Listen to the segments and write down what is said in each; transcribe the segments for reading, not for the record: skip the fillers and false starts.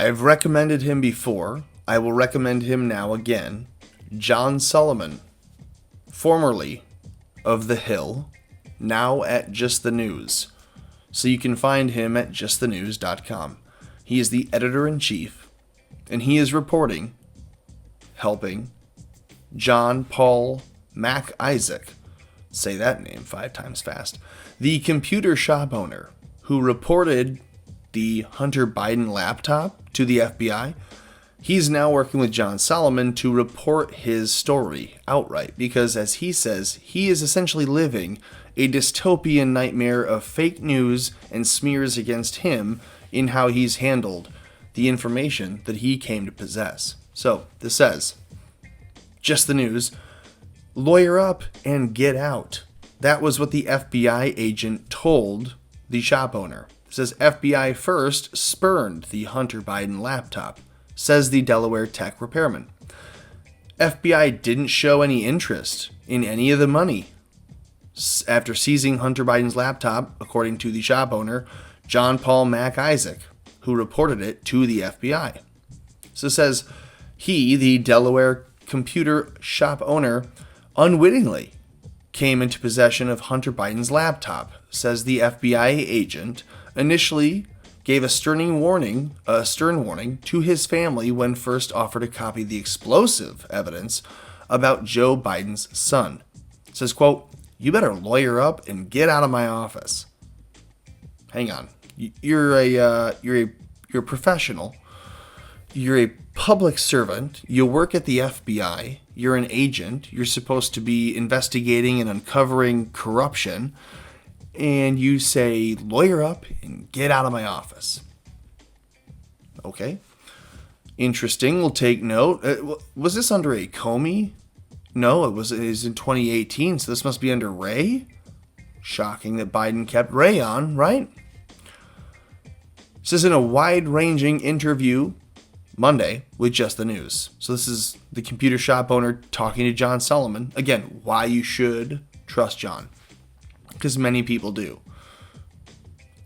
I've recommended him before. I will recommend him now again. John Solomon, formerly of The Hill, now at Just the News. So you can find him at justthenews.com. He is the editor-in-chief, and he is reporting, helping John Paul Mac Isaac, say that name 5 times fast, the computer shop owner who reported the Hunter Biden laptop to the FBI. He's now working with John Solomon to report his story outright because, as he says, he is essentially living a dystopian nightmare of fake news and smears against him in how he's handled the information that he came to possess. So, this says, Just the News, lawyer up and get out. That was what the FBI agent told the shop owner. It says FBI first spurned the Hunter Biden laptop, says the Delaware tech repairman. FBI didn't show any interest in any of the money. After seizing Hunter Biden's laptop, according to the shop owner, John Paul Mac Isaac, who reported it to the FBI. So it says he, the Delaware computer shop owner, unwittingly came into possession of Hunter Biden's laptop, says the FBI agent, initially gave a stern warning to his family when first offered a copy of the explosive evidence about Joe Biden's son. It says, quote, "You better lawyer up and get out of my office." Hang on. You're a professional. You're a public servant. You work at the FBI. You're an agent. You're supposed to be investigating and uncovering corruption. And you say, lawyer up and get out of my office. Okay. Interesting. We'll take note. Was this under a Comey? No, it was in 2018, so this must be under Wray. Shocking that Biden kept Wray on, right? This is in a wide-ranging interview Monday with Just the News. So this is the computer shop owner talking to John Solomon. Again, why you should trust John. Because many people do.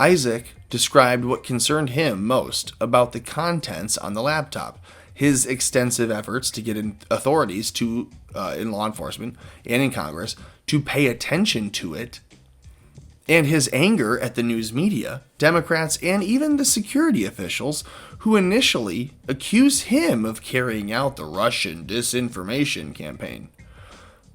Isaac described what concerned him most about the contents on the laptop, his extensive efforts to get authorities to, in law enforcement and in Congress, to pay attention to it, and his anger at the news media, Democrats, and even the security officials who initially accused him of carrying out the Russian disinformation campaign,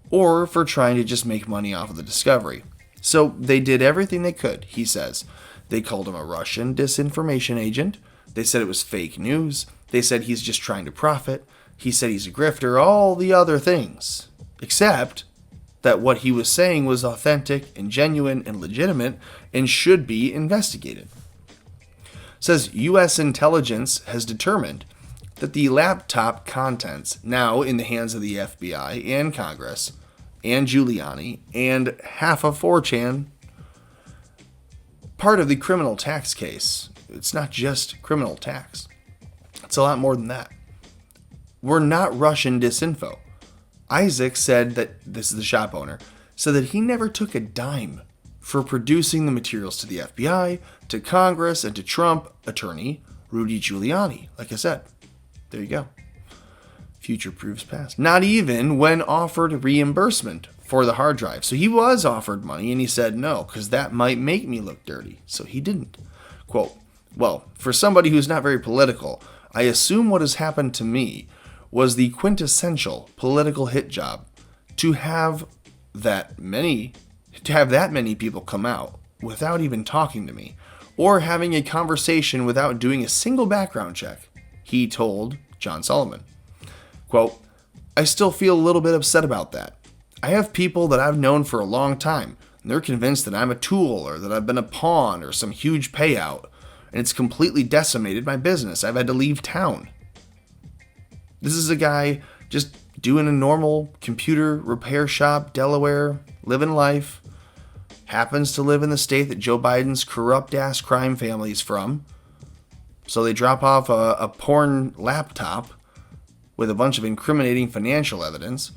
or for trying to just make money off of the discovery. So they did everything they could, he says. They called him a Russian disinformation agent. They said it was fake news. They said he's just trying to profit. He said he's a grifter, all the other things. Except that what he was saying was authentic and genuine and legitimate and should be investigated. Says U.S. intelligence has determined that the laptop contents, now in the hands of the FBI and Congress, and Giuliani, and half of 4chan, part of the criminal tax case. It's not just criminal tax. It's a lot more than that. We're not Russian disinfo. Isaac said that, this is the shop owner, said that he never took a dime for producing the materials to the FBI, to Congress, and to Trump attorney Rudy Giuliani. Like I said, there you go. Future proves past. Not even when offered reimbursement for the hard drive. So he was offered money and he said no, because that might make me look dirty. So he didn't. Quote, "Well, for somebody who's not very political, I assume what has happened to me was the quintessential political hit job to have that many people come out without even talking to me or having a conversation without doing a single background check," he told John Solomon. Quote, "I still feel a little bit upset about that. I have people that I've known for a long time, and they're convinced that I'm a tool or that I've been a pawn or some huge payout, and it's completely decimated my business. I've had to leave town." This is a guy just doing a normal computer repair shop, Delaware, living life, happens to live in the state that Joe Biden's corrupt-ass crime family is from. So they drop off a porn laptop with a bunch of incriminating financial evidence.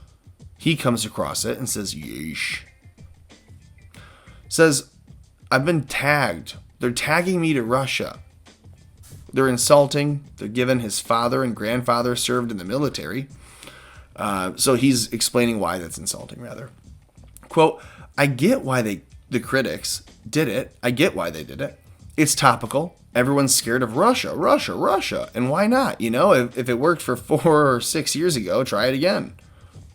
He comes across it and says, yeesh. Says, "I've been tagged. They're tagging me to Russia." They're insulting. They're given his father and grandfather served in the military. So he's explaining why that's insulting, rather. Quote, I get why the critics did it. I get why they did it. It's topical. Everyone's scared of Russia, Russia, Russia. And why not? You know, if it worked for 4 or 6 years ago, try it again.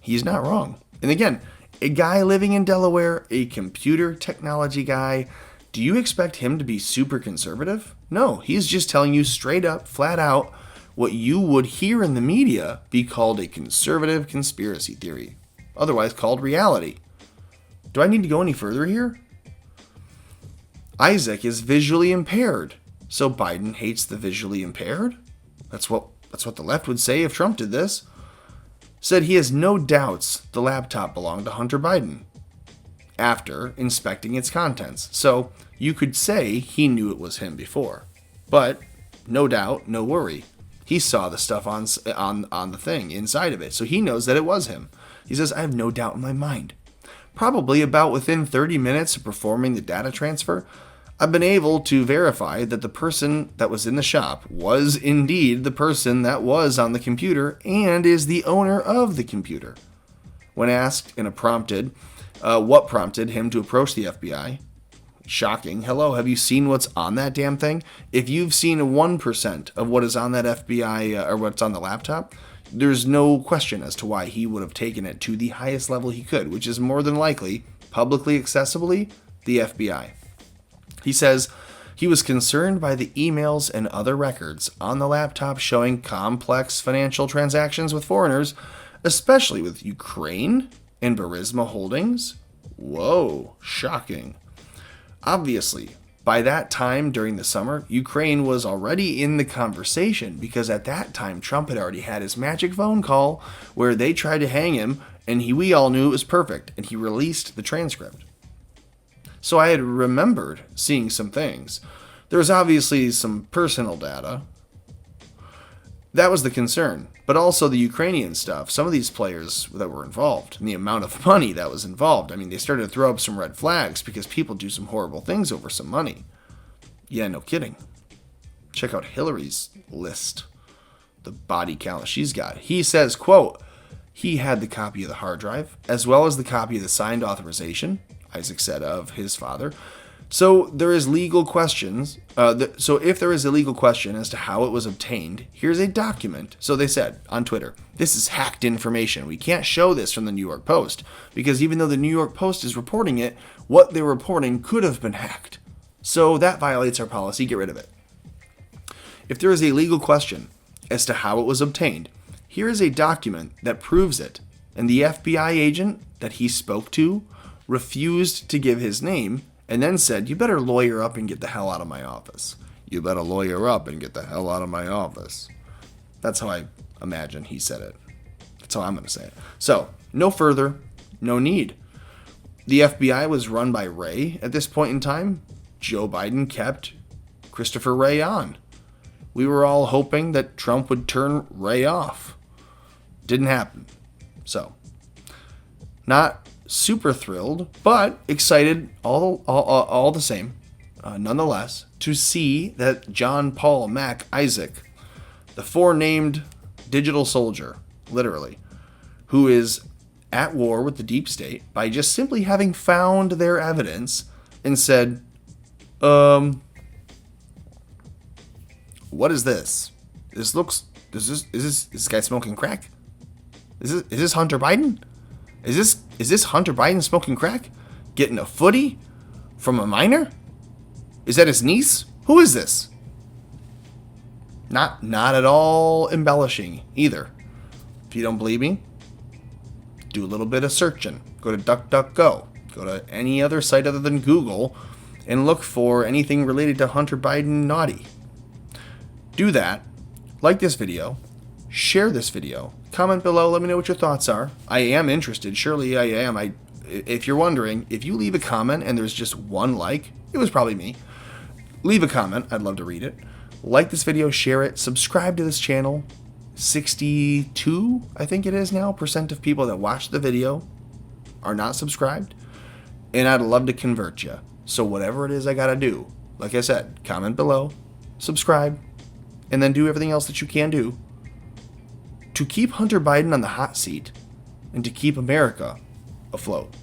He's not wrong. And again, a guy living in Delaware, a computer technology guy, do you expect him to be super conservative? No, he's just telling you straight up, flat out, what you would hear in the media be called a conservative conspiracy theory, otherwise called reality. Do I need to go any further here? Isaac is visually impaired, so Biden hates the visually impaired? That's what the left would say if Trump did this. Said he has no doubts the laptop belonged to Hunter Biden after inspecting its contents. So you could say he knew it was him before. But no doubt, no worry. He saw the stuff on the thing inside of it, so he knows that it was him. He says, I have no doubt in my mind. Probably about within 30 minutes of performing the data transfer, I've been able to verify that the person that was in the shop was indeed the person that was on the computer and is the owner of the computer. When asked in a prompted, what prompted him to approach the FBI, shocking, hello, have you seen what's on that damn thing? If you've seen 1% of what is on that FBI or what's on the laptop, there's no question as to why he would have taken it to the highest level he could, which is more than likely, publicly accessibly, the FBI. He says he was concerned by the emails and other records on the laptop showing complex financial transactions with foreigners, especially with Ukraine and Burisma Holdings. Whoa, shocking. Obviously, by that time during the summer, Ukraine was already in the conversation because at that time Trump had already had his magic phone call where they tried to hang him and we all knew it was perfect and he released the transcript. So I had remembered seeing some things. There was obviously some personal data. That was the concern. But also the Ukrainian stuff. Some of these players that were involved and the amount of money that was involved. I mean, they started to throw up some red flags because people do some horrible things over some money. Yeah, no kidding. Check out Hillary's list. The body count she's got. He says, quote, he had the copy of the hard drive as well as the copy of the signed authorization, Isaac said, of his father. So there is legal questions. So if there is a legal question as to how it was obtained, here's a document. So they said on Twitter, this is hacked information. We can't show this from the New York Post because even though the New York Post is reporting it, what they're reporting could have been hacked. So that violates our policy. Get rid of it. If there is a legal question as to how it was obtained, here is a document that proves it. And the FBI agent that he spoke to refused to give his name and then said, you better lawyer up and get the hell out of my office. You better lawyer up and get the hell out of my office. That's how I imagine he said it. That's how I'm going to say it. So, no further, no need. The FBI was run by Wray at this point in time. Joe Biden kept Christopher Wray on. We were all hoping that Trump would turn Wray off. Didn't happen. So, not super thrilled, but excited all the same, nonetheless, to see that John Paul Mac Isaac, the forenamed digital soldier, literally, who is at war with the deep state by just simply having found their evidence and said, what is this? Is this guy smoking crack? Is this Hunter Biden? Is this Hunter Biden smoking crack? Getting a footy from a minor? Is that his niece? Who is this? Not at all embellishing either. If you don't believe me, do a little bit of searching. Go to DuckDuckGo. Go to any other site other than Google and look for anything related to Hunter Biden naughty. Do that. Like this video. Share this video. Comment below. Let me know what your thoughts are. I am interested. Surely I am. If you're wondering, if you leave a comment and there's just one like, it was probably me. Leave a comment. I'd love to read it. Like this video. Share it. Subscribe to this channel. 62, I think it is now, % of people that watch the video are not subscribed. And I'd love to convert you. So whatever it is I gotta do, like I said, comment below, subscribe, and then do everything else that you can do to keep Hunter Biden on the hot seat and to keep America afloat.